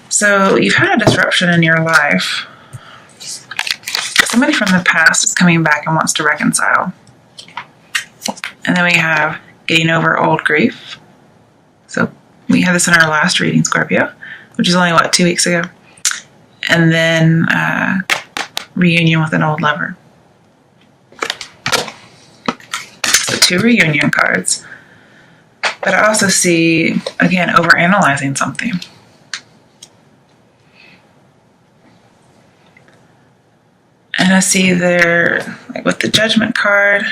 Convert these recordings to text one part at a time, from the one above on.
So you've had a disruption in your life. Somebody from the past is coming back and wants to reconcile. And then we have getting over old grief. So we had this in our last reading, Scorpio, which is only, 2 weeks ago. And then reunion with an old lover. So 2 reunion cards. But I also see, again, overanalyzing something. And I see there, like with the Judgment card,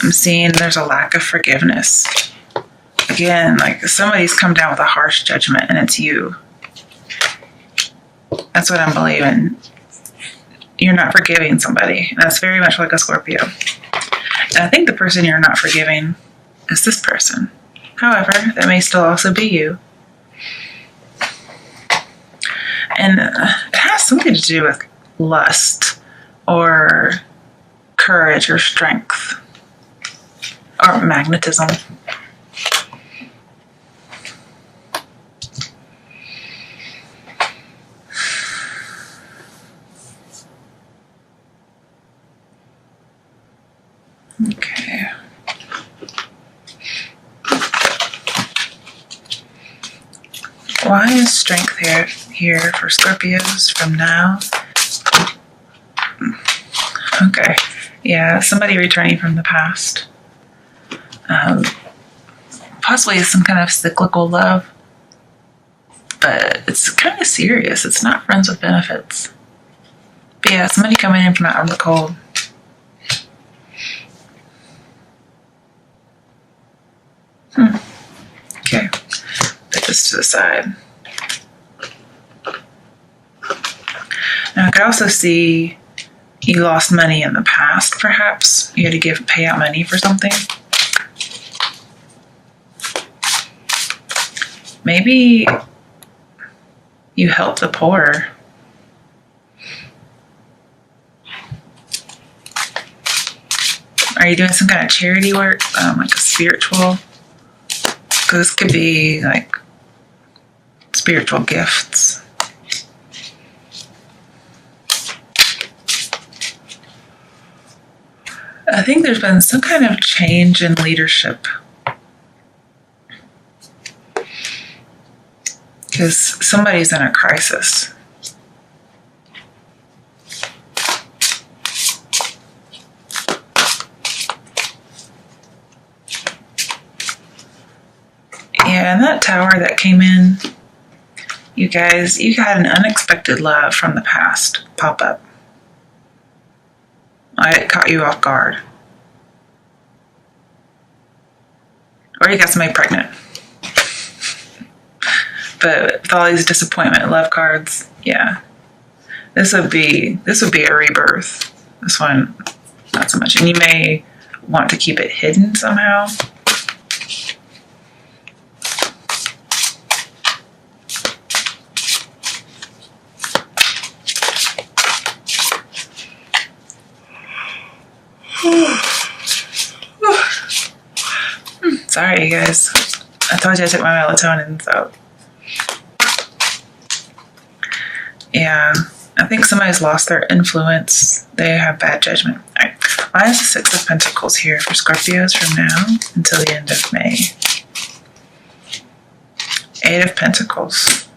I'm seeing there's a lack of forgiveness. Again, like somebody's come down with a harsh judgment and it's you. That's what I'm believing. You're not forgiving somebody. That's very much like a Scorpio. And I think the person you're not forgiving is this person. However, that may still also be you. And it has something to do with lust or courage or strength or magnetism. Okay. Why is strength here for Scorpios from now? Okay. Yeah, somebody returning from the past. Possibly some kind of cyclical love. But it's kind of serious. It's not friends with benefits. But yeah, somebody coming in from out of the cold. Okay. Put this to the side. Now I could also see you lost money in the past, perhaps. You had to pay out money for something. Maybe you help the poor. Are you doing some kind of charity work, like a spiritual? Because this could be like spiritual gifts. I think there's been some kind of change in leadership. Because somebody's in a crisis. Yeah, and that tower that came in, you guys, you had an unexpected love from the past pop up. It caught you off guard. Or you got somebody pregnant. But with all these disappointment love cards, yeah. This would be a rebirth. This one, not so much. And you may want to keep it hidden somehow. Sorry, you guys. I told you I took my melatonin, so. Yeah, I think somebody's lost their influence. They have bad judgment. All right. Why is the 6 of Pentacles here for Scorpios from now until the end of May? 8 of Pentacles.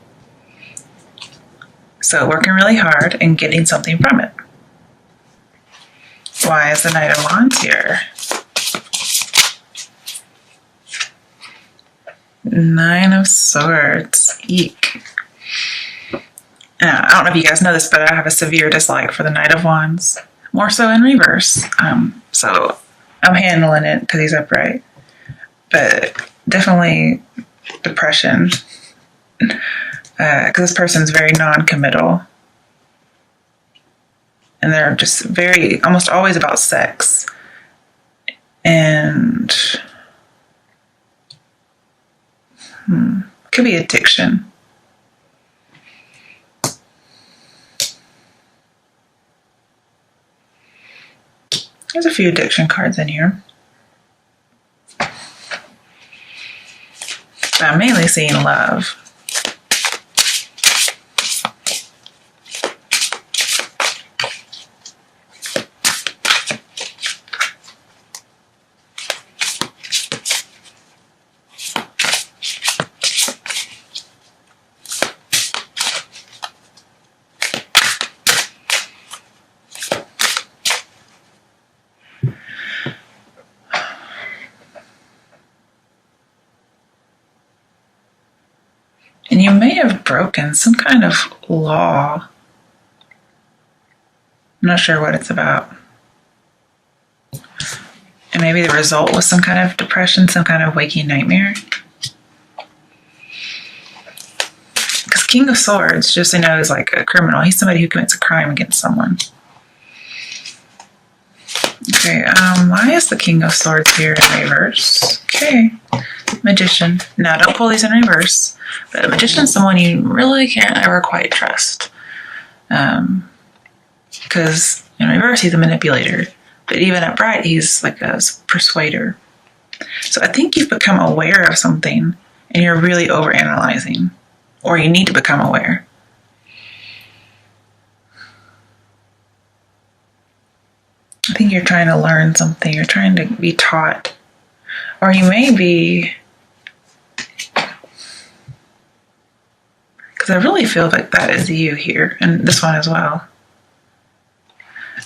So working really hard and getting something from it. Why is the Knight of Wands here? 9 of Swords. Eek. Now, I don't know if you guys know this, but I have a severe dislike for the Knight of Wands. More so in reverse. So I'm handling it because he's upright. But definitely depression. Because this person's very non-committal. And they're just almost always about sex. And could be addiction. There's a few addiction cards in here. But I'm mainly seeing love. And you may have broken some kind of law. I'm not sure what it's about. And maybe the result was some kind of depression, some kind of waking nightmare. Because King of Swords, just so you know, is like a criminal. He's somebody who commits a crime against someone. Okay, why is the King of Swords here in reverse? Okay, Magician. Now, don't pull these in reverse. But a Magician is someone you really can't ever quite trust. Because in reverse, he's a manipulator. But even upright, he's like a persuader. So I think you've become aware of something and you're really overanalyzing. Or you need to become aware. I think you're trying to learn something. You're trying to be taught. Or you may be... Because I really feel like that is you here. And this one as well.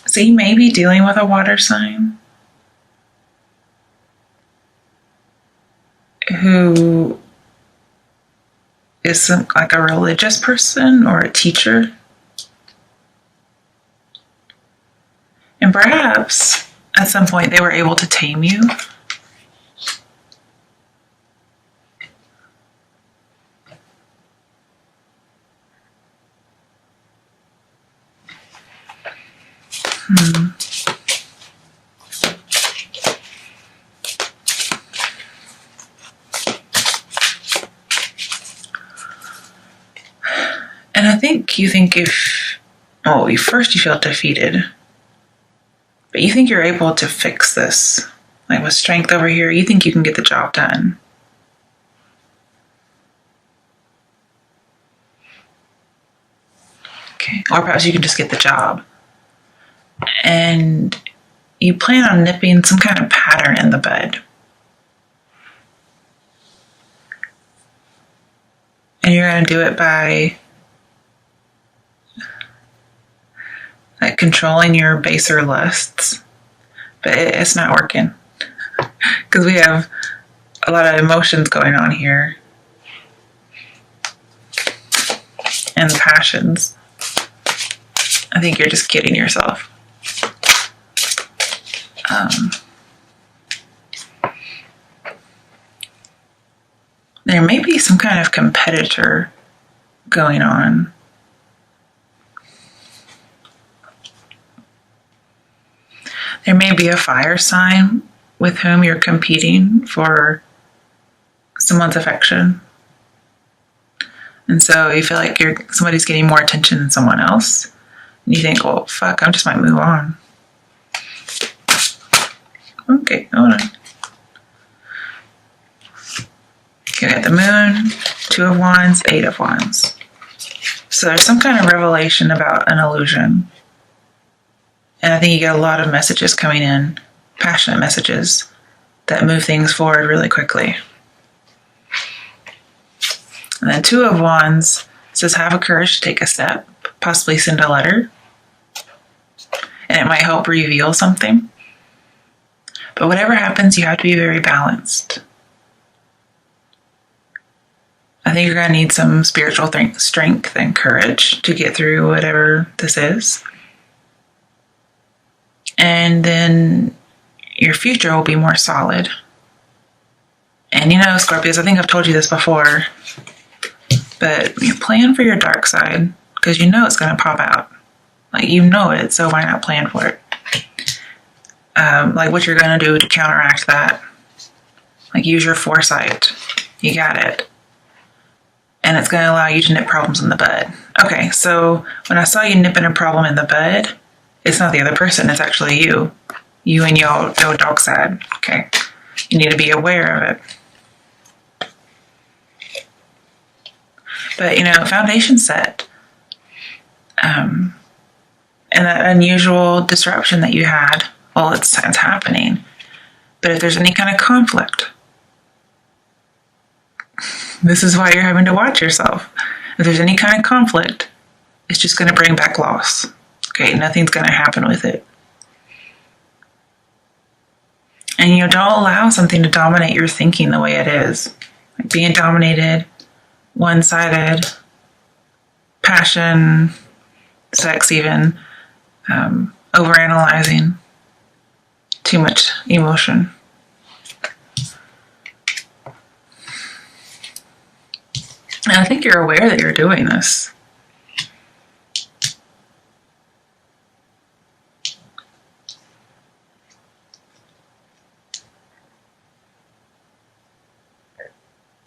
So you may be dealing with a water sign who is like a religious person or a teacher. And perhaps at some point they were able to tame you. And I think you think first you feel defeated, but you think you're able to fix this. Like with strength over here, you think you can get the job done. Okay, or perhaps you can just get the job. And you plan on nipping some kind of pattern in the bud. And you're going to do it by like controlling your baser lusts. But it's not working. Because we have a lot of emotions going on here. And the passions. I think you're just kidding yourself. There may be some kind of competitor going on. There may be a fire sign with whom you're competing for someone's affection. And so you feel like somebody's getting more attention than someone else. And you think, well, fuck, I just might move on. Okay, hold on. Okay, we got the Moon, 2 of Wands, 8 of Wands. So there's some kind of revelation about an illusion. And I think you get a lot of messages coming in, passionate messages, that move things forward really quickly. And then 2 of Wands says have a courage to take a step, possibly send a letter. And it might help reveal something. But whatever happens, you have to be very balanced. I think you're going to need some spiritual strength and courage to get through whatever this is. And then your future will be more solid. And you know, Scorpios, I think I've told you this before, but you plan for your dark side because you know it's going to pop out. Like, you know it, so why not plan for it? Like what you're going to do to counteract that. Like, use your foresight. You got it. And it's going to allow you to nip problems in the bud. Okay, so when I saw you nipping a problem in the bud, it's not the other person, it's actually you. You and your dog side. Okay. You need to be aware of it. But, you know, foundation set. And that unusual disruption that you had, well, it's happening. But if there's any kind of conflict, this is why you're having to watch yourself. If there's any kind of conflict, it's just going to bring back loss. Okay, nothing's going to happen with it. And, you know, don't allow something to dominate your thinking the way it is. Like being dominated one-sided passion, sex even, overanalyzing, too much emotion. And I think you're aware that you're doing this.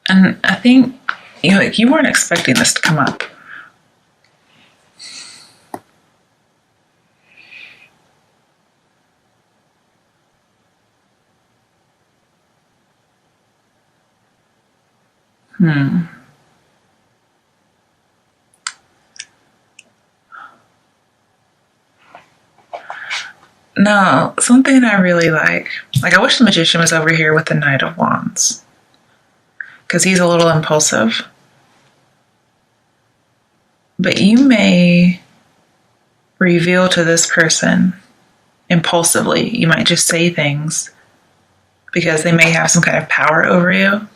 And I think you weren't expecting this to come up. No, something I really like I wish the Magician was over here with the Knight of Wands, because he's a little impulsive. But you may reveal to this person impulsively. You might just say things because they may have some kind of power over you.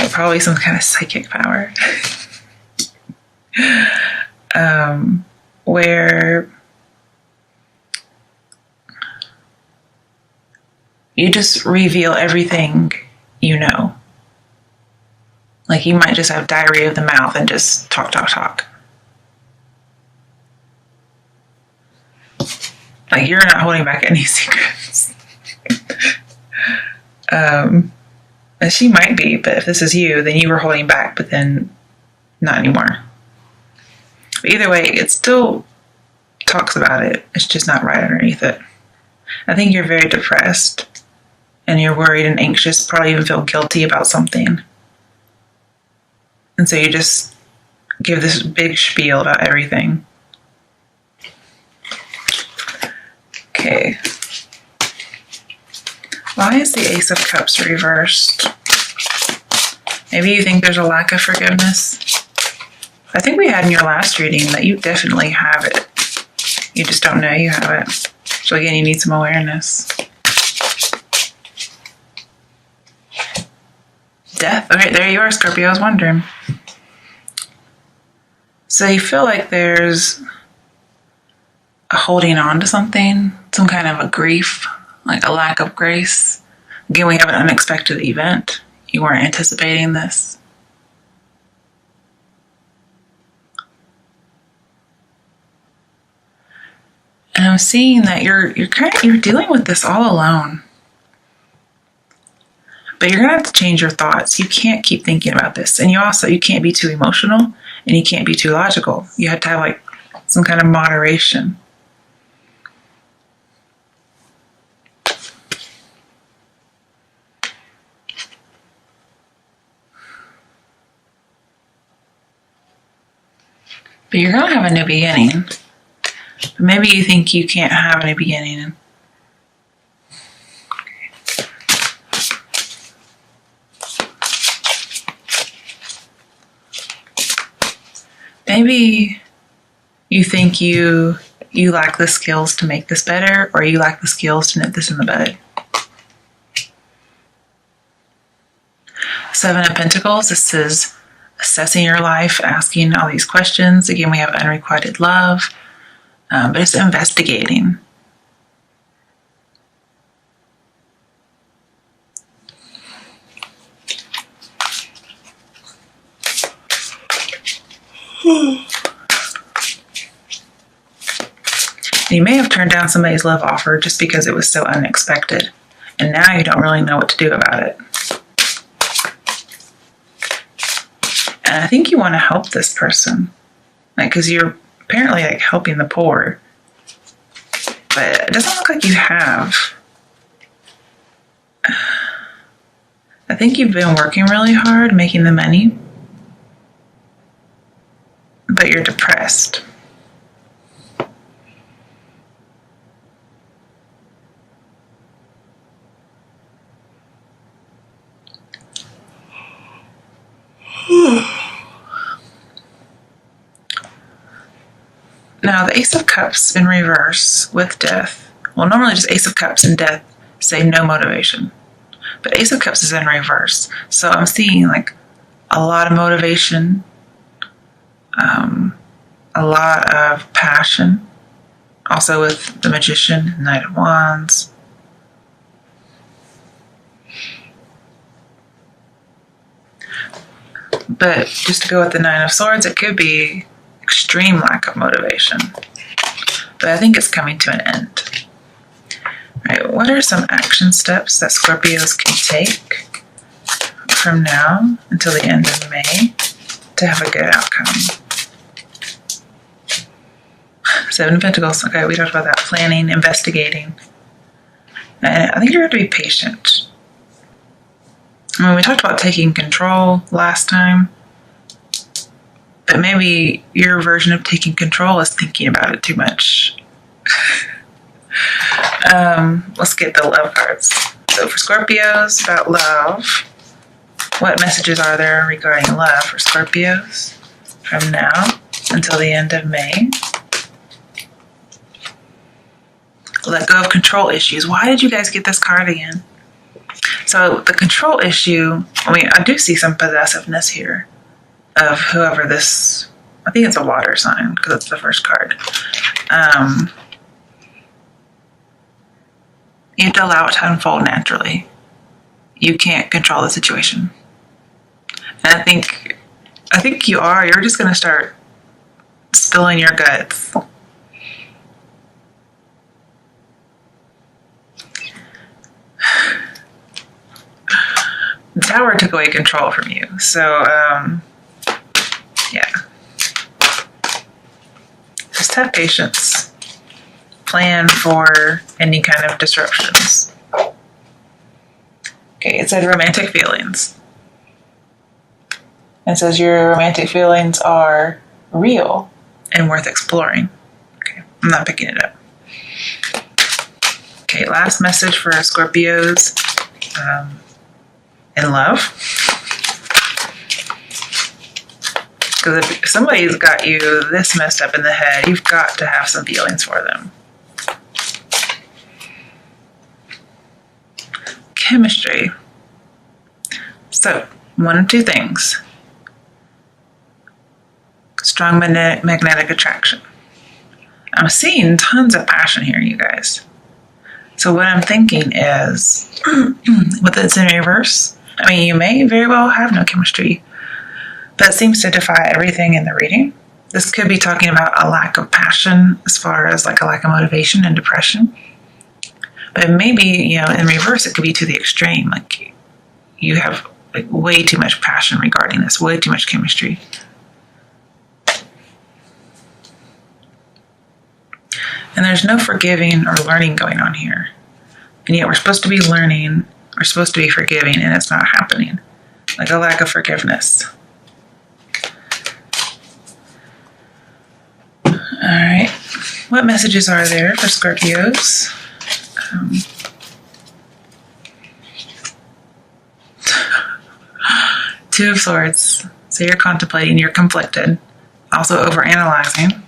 Probably some kind of psychic power. Where you just reveal everything you know. Like you might just have diarrhea of the mouth and just talk. Like you're not holding back any secrets. And she might be, but if this is you, then you were holding back, but then not anymore. But either way, it still talks about it. It's just not right underneath it. I think you're very depressed and you're worried and anxious, probably even feel guilty about something. And so you just give this big spiel about everything. Okay. Why is the Ace of Cups reversed? Maybe you think there's a lack of forgiveness. I think we had in your last reading that you definitely have it. You just don't know you have it. So again, you need some awareness. Death. Okay, there you are, Scorpio. I was wondering. So you feel like there's a holding on to something, some kind of a grief, like a lack of grace. Again, we have an unexpected event. You weren't anticipating this. And I'm seeing that you're dealing with this all alone. But you're gonna have to change your thoughts. You can't keep thinking about this. And you can't be too emotional and you can't be too logical. You have to have like some kind of moderation. But you're gonna have a new beginning. But maybe you think you can't have a new beginning. Maybe you think you lack the skills to make this better, or you lack the skills to nip this in the bud. Seven of Pentacles, this is assessing your life, asking all these questions. Again, we have unrequited love, but it's investigating. You may have turned down somebody's love offer just because it was so unexpected, and now you don't really know what to do about it. And I think you want to help this person, because you're apparently helping the poor, but it doesn't look like you have. I think you've been working really hard, making the money, but you're depressed. Now, the Ace of Cups in reverse with death. Well, normally just Ace of Cups and death say no motivation. But Ace of Cups is in reverse. So I'm seeing like a lot of motivation, a lot of passion. Also with the Magician, Knight of Wands. But just to go with the Nine of Swords, it could be extreme lack of motivation. But I think it's coming to an end. All right, what are some action steps that Scorpios can take from now until the end of May to have a good outcome? Seven of Pentacles. Okay, we talked about that. Planning, investigating. And I think you're going to be patient. I mean, we talked about taking control last time. But maybe your version of taking control is thinking about it too much. Let's get the love cards. So for Scorpios, about love, what messages are there regarding love for Scorpios from now until the end of May? Let go of control issues. Why did you guys get this card again? So the control issue, I mean, I do see some possessiveness here of whoever this, I think it's a water sign because it's the first card. You have to allow it to unfold naturally. You can't control the situation. And I think you are. You're just going to start spilling your guts. The Tower took away control from you. So, yeah. Just have patience. Plan for any kind of disruptions. Okay, it said romantic feelings. It says your romantic feelings are real and worth exploring. Okay, I'm not picking it up. Okay, last message for Scorpios in love. Because if somebody's got you this messed up in the head, you've got to have some feelings for them. Chemistry. So, one of two things. Strong magnetic attraction. I'm seeing tons of passion here, you guys. So what I'm thinking is, with this in reverse, I mean, you may very well have no chemistry. That seems to defy everything in the reading. This could be talking about a lack of passion as far as like a lack of motivation and depression. But maybe, you know, in reverse, it could be to the extreme. Like you have like way too much passion regarding this, way too much chemistry. And there's no forgiving or learning going on here. And yet we're supposed to be learning, we're supposed to be forgiving, and it's not happening. Like a lack of forgiveness. All right. What messages are there for Scorpios? Two of Swords. So you're contemplating, you're conflicted. Also overanalyzing.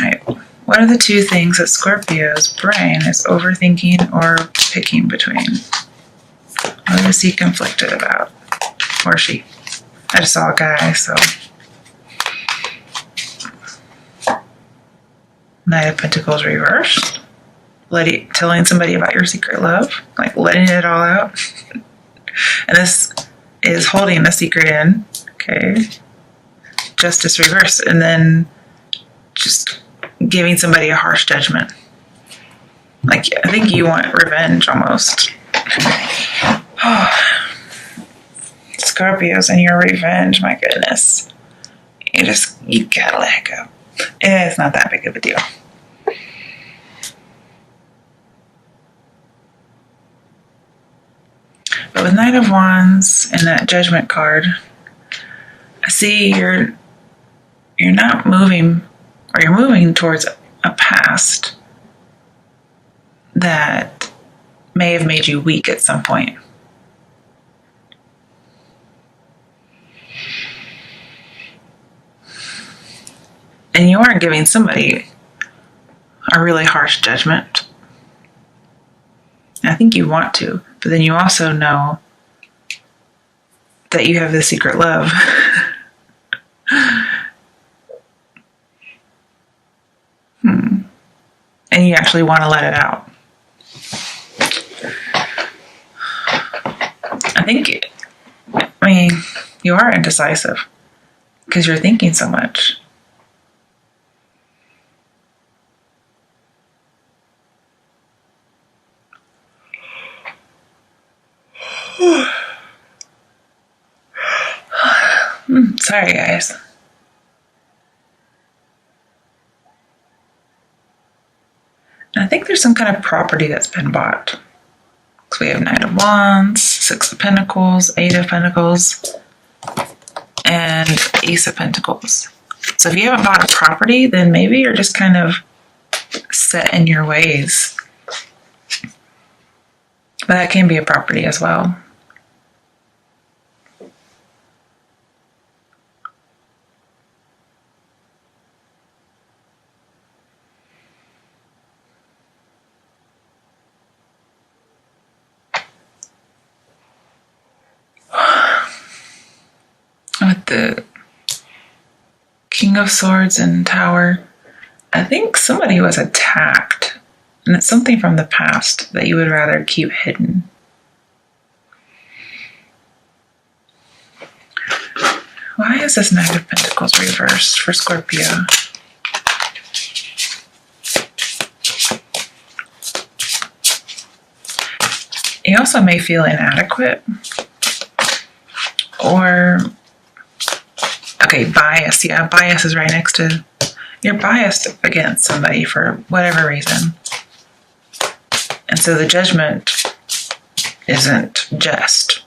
All right. What are the two things that Scorpio's brain is overthinking or picking between? What is he conflicted about? Or she? I just saw a guy, so. Knight of Pentacles reversed. Telling somebody about your secret love. Like letting it all out. And this is holding the secret in. Okay. Justice reverse. And then just giving somebody a harsh judgment. Like, I think you want revenge almost. Scorpios and your revenge, my goodness. You gotta let go. It's not that big of a deal. But with Knight of Wands and that Judgment card, I see you're not moving, or you're moving towards a past that may have made you weak at some point. And you aren't giving somebody a really harsh judgment. And I think you want to, but then you also know that you have this secret love. And you actually want to let it out. You are indecisive because you're thinking so much. Sorry, guys. I think there's some kind of property that's been bought. So we have Knight of Wands, Six of Pentacles, Eight of Pentacles, and Ace of Pentacles. So if you haven't bought a property, then maybe you're just kind of set in your ways. But that can be a property as well. With the King of Swords and Tower, I think somebody was attacked, and it's something from the past that you would rather keep hidden. Why is this Knight of Pentacles reversed for Scorpio? You also may feel inadequate or bias. Yeah, bias is right next to, you're biased against somebody for whatever reason. And so the judgment isn't just.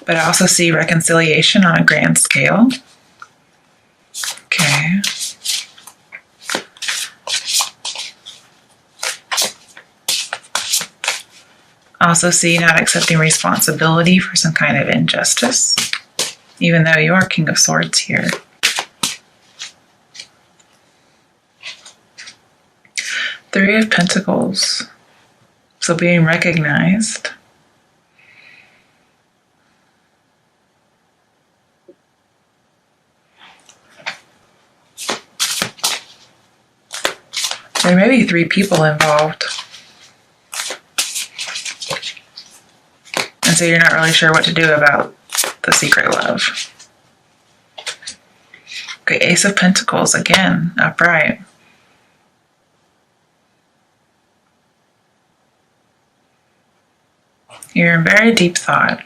But I also see reconciliation on a grand scale. Okay. I also see not accepting responsibility for some kind of injustice, even though you are King of Swords here. Three of Pentacles. So being recognized. There may be three people involved. And so you're not really sure what to do about the secret love. Okay, Ace of Pentacles again, upright. You're in very deep thought.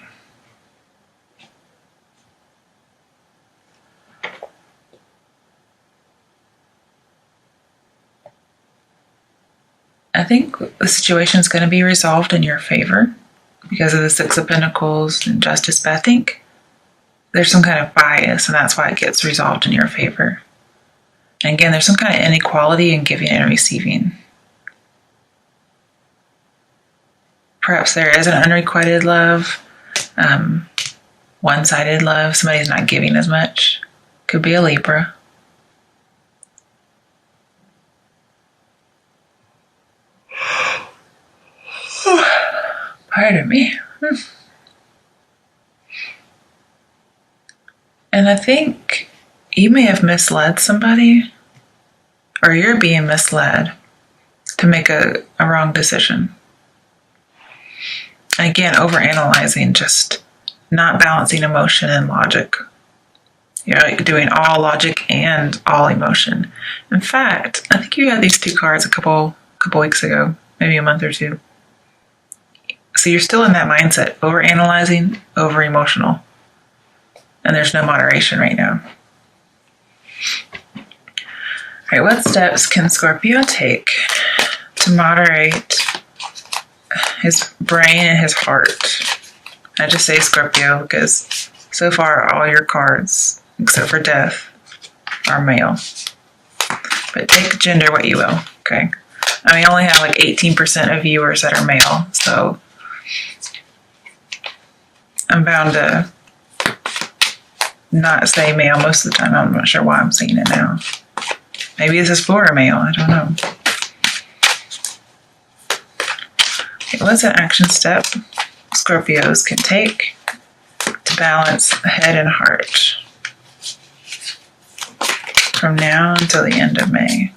I think the situation is going to be resolved in your favor because of the Six of Pentacles and Justice, but I think there's some kind of bias, and that's why it gets resolved in your favor. And again, there's some kind of inequality in giving and receiving. Perhaps there is an unrequited love, one-sided love. Somebody's not giving as much. Could be a Libra. Pardon me. And I think you may have misled somebody, or you're being misled to make a wrong decision. And again, overanalyzing, just not balancing emotion and logic. You're like doing all logic and all emotion. In fact, I think you had these two cards a couple weeks ago, maybe a month or two. So you're still in that mindset, overanalyzing, over-emotional. And there's no moderation right now. All right, what steps can Scorpio take to moderate his brain and his heart? I just say Scorpio because so far all your cards, except for Death, are male. But take gender what you will, okay? I only have like 18% of viewers that are male, so I'm bound to not say male most of the time. I'm not sure why I'm saying it now. Maybe this is for a male, I don't know. Okay, what's an action step Scorpios can take to balance head and heart from now until the end of May?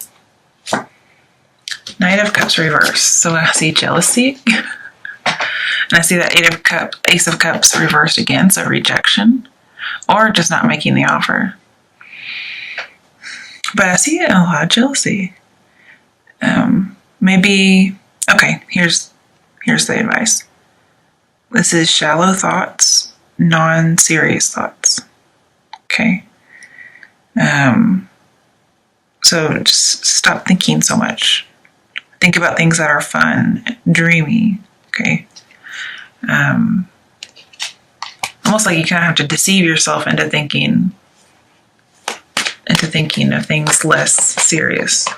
Knight of Cups reversed. So I see jealousy. And I see that Ace of Cups reversed again, so rejection. Or just not making the offer. But I see a lot of jealousy. Maybe, okay, here's the advice. This is shallow thoughts, non-serious thoughts. Okay? So just stop thinking so much. Think about things that are fun, dreamy, okay? Almost like you kind of have to deceive yourself into thinking of things less serious.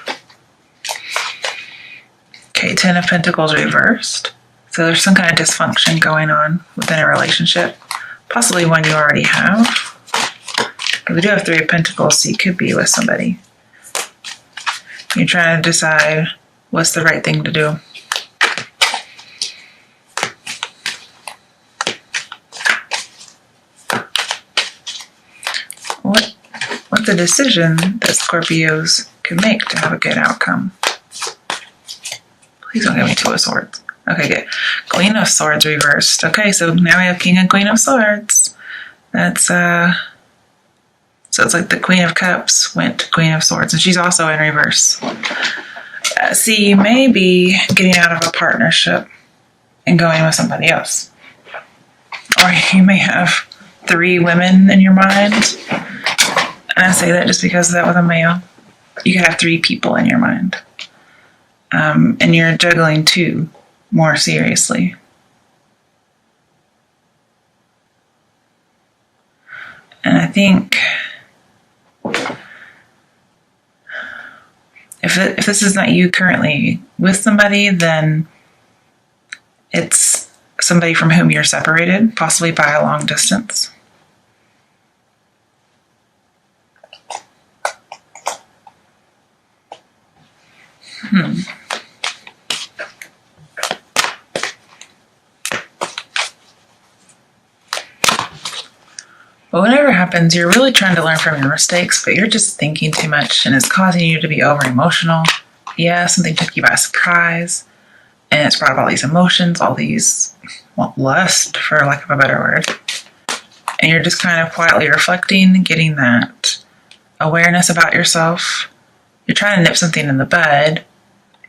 Okay, Ten of Pentacles reversed. So there's some kind of dysfunction going on within a relationship, possibly one you already have. But we do have Three of Pentacles, so you could be with somebody. You're trying to decide what's the right thing to do. What's a decision that Scorpios can make to have a good outcome? Please don't give me Two of Swords. Okay, good. Queen of Swords reversed. Okay, so now we have King and Queen of Swords. That's, so it's like the Queen of Cups went to Queen of Swords, and she's also in reverse. See, you may be getting out of a partnership and going with somebody else. Or you may have 3 women in your mind. And I say that just because of that with a male. You could have 3 people in your mind. And you're juggling 2 more seriously. And I think if this is not you currently with somebody, then it's somebody from whom you're separated, possibly by a long distance. But whatever happens, you're really trying to learn from your mistakes, but you're just thinking too much and it's causing you to be over emotional. Yeah, something took you by surprise and it's brought up all these emotions, all these, lust, for lack of a better word. And you're just kind of quietly reflecting, getting that awareness about yourself. You're trying to nip something in the bud,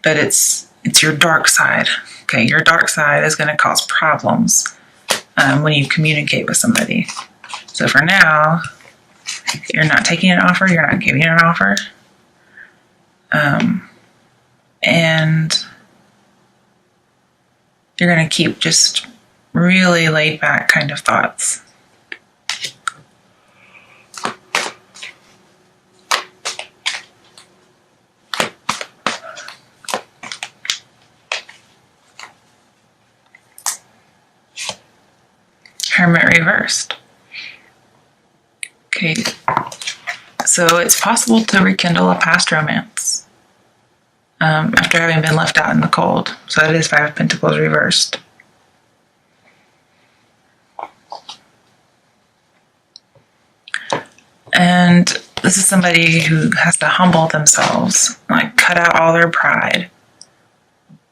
but it's your dark side. Okay, your dark side is going to cause problems when you communicate with somebody. So for now, you're not taking an offer, you're not giving an offer. And you're going to keep just really laid back kind of thoughts. Hermit reversed. Okay, so it's possible to rekindle a past romance after having been left out in the cold. So that is Five of Pentacles reversed. And this is somebody who has to humble themselves, like cut out all their pride.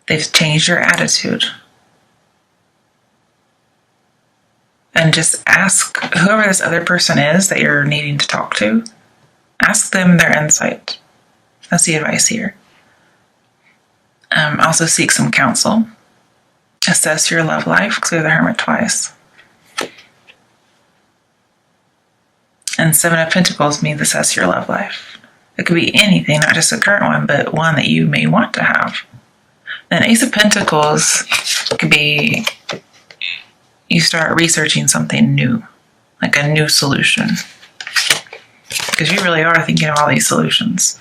They've changed their attitude. And just ask whoever this other person is that you're needing to talk to, ask them their insight. That's the advice here. Also seek some counsel. Assess your love life, because we have the Hermit twice. And Seven of Pentacles means assess your love life. It could be anything, not just a current one, but one that you may want to have. Then Ace of Pentacles could be you start researching something new, like a new solution. Because you really are thinking of all these solutions.